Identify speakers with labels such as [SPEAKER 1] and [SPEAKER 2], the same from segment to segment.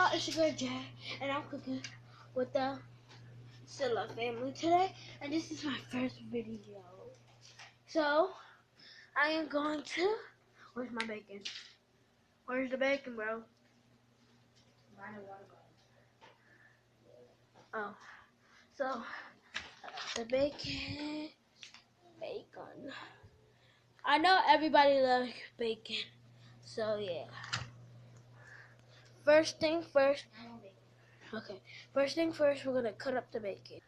[SPEAKER 1] y'all, it's your girl Jay, and I'm cooking with the Sylla family today, and this is my first video. So, I am going to, where's my bacon? Where's the bacon, bro? Oh, so, the bacon. I know everybody loves bacon, so yeah. First thing first, we're gonna cut up the bacon.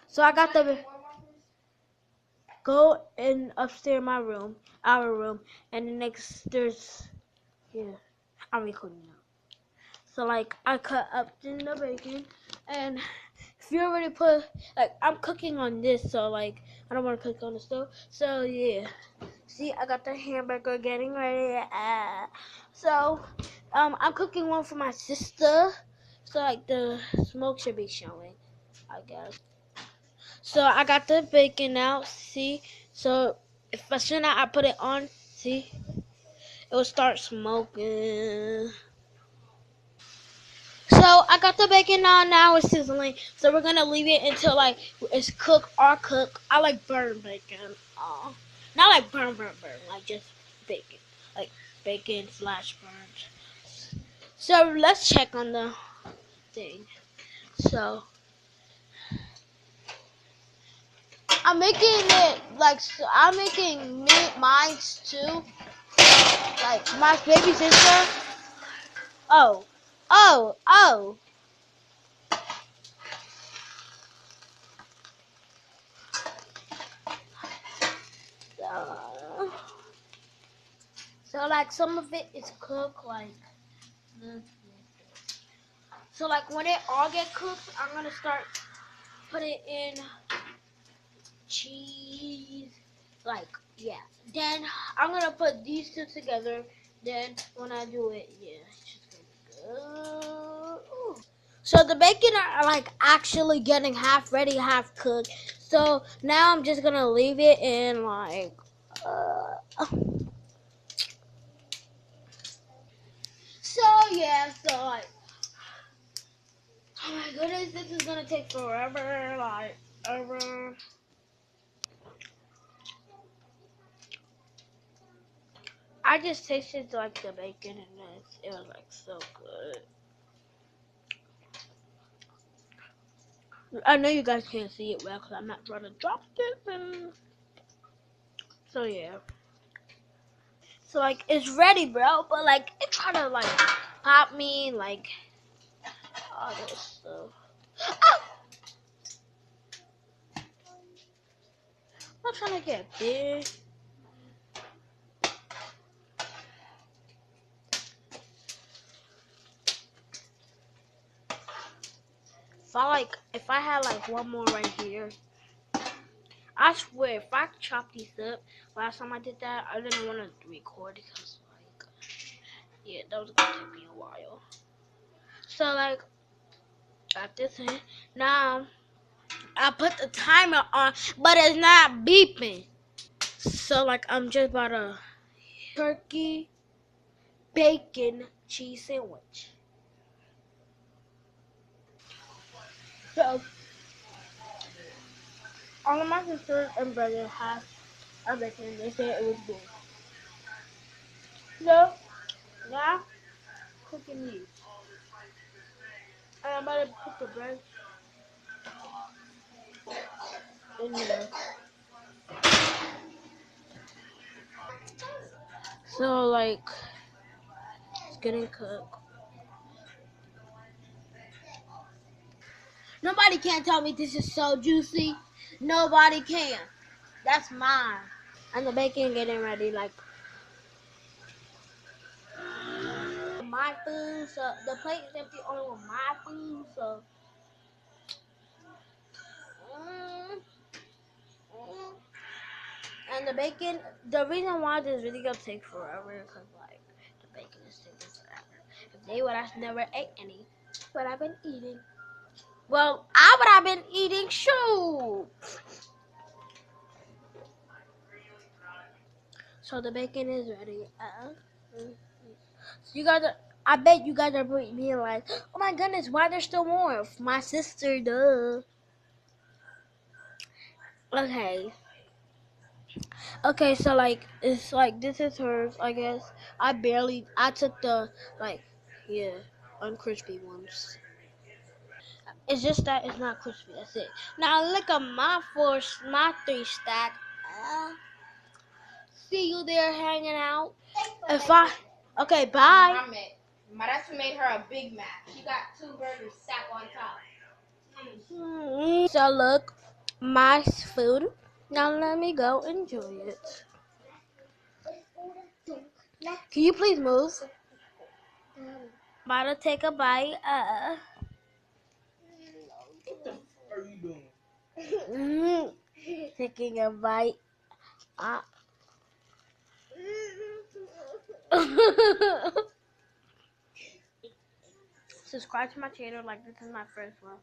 [SPEAKER 1] So I got the, go in upstairs my room, our room, and the next there's, yeah, I'm recording now. So like I cut up the bacon, and if you already put, like I'm cooking on this, so like I don't want to cook on the stove. So yeah, see I got the hamburger getting ready. So I'm cooking one for my sister, so like the smoke should be showing, I guess. So I got the bacon out, see? So if as soon as I put it on, see? It will start smoking. So I got the bacon on, now it's sizzling. So we're gonna leave it until like it's cooked or cooked. I like burn bacon. Not like burn, like just bacon. Like bacon / burnt. So let's check on the thing. So I'm making it like, I'm making mine too. Like my baby sister. Oh. Uh, so like some of it is cooked, like. So like when it all get cooked, I'm gonna start putting in cheese. Like yeah. Then I'm gonna put these two together. Then when I do it, yeah, it's just gonna go. So the bacon are like actually getting half ready, half cooked. So now I'm just gonna leave it in like. So yeah, so like. Oh my goodness, this is gonna take forever, like ever. I just tasted like the bacon and it was like so good. I know you guys can't see it well because I'm not trying to drop this. And so yeah. So like it's ready, bro. But like it tried to like pop me, like all this stuff. Oh! I'm trying to get big. If I had like one more right here, I swear if I chop these up, last time I did that, I didn't want to record because like, yeah, that was gonna take me a while. So like, got this in. Now I put the timer on, but it's not beeping. So like, I'm just about a turkey bacon cheese sandwich. So all of my sisters and brothers have a bacon. They said it was good. So now cooking these. And I'm about to put the bread in there. So like, it's getting cooked. Nobody can tell me this is so juicy. Nobody can. That's mine. And the bacon getting ready, like my food. So the plate is empty only with my food. So, mm, mm. And the bacon. The reason why this video takes forever because like the bacon is taking forever. If they would have never ate any, what I've been eating. Well, I would have been eating shoe. So the bacon is ready. So you guys, I bet you guys are being like, oh my goodness, why there's still more? My sister, duh. Okay. Okay, so like it's like this is hers, I guess. I took the like yeah, uncrispy ones. It's just that it's not crispy, that's it. Now look at my 3 stack. See you there hanging out. If I okay, bye.
[SPEAKER 2] Maratu made her a Big Mac. She got 2 burgers stacked on top.
[SPEAKER 1] So look, my food. Now let me go enjoy it. Can you please move? About to take a bite.
[SPEAKER 2] What are you doing?
[SPEAKER 1] Taking a bite. Subscribe to my channel. Like this is my first one.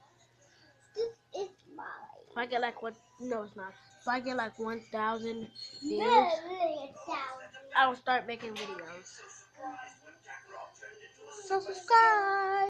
[SPEAKER 2] This is mine.
[SPEAKER 1] If I get like what? No, it's not. If I get like 1,000 views, I will start making videos. So subscribe.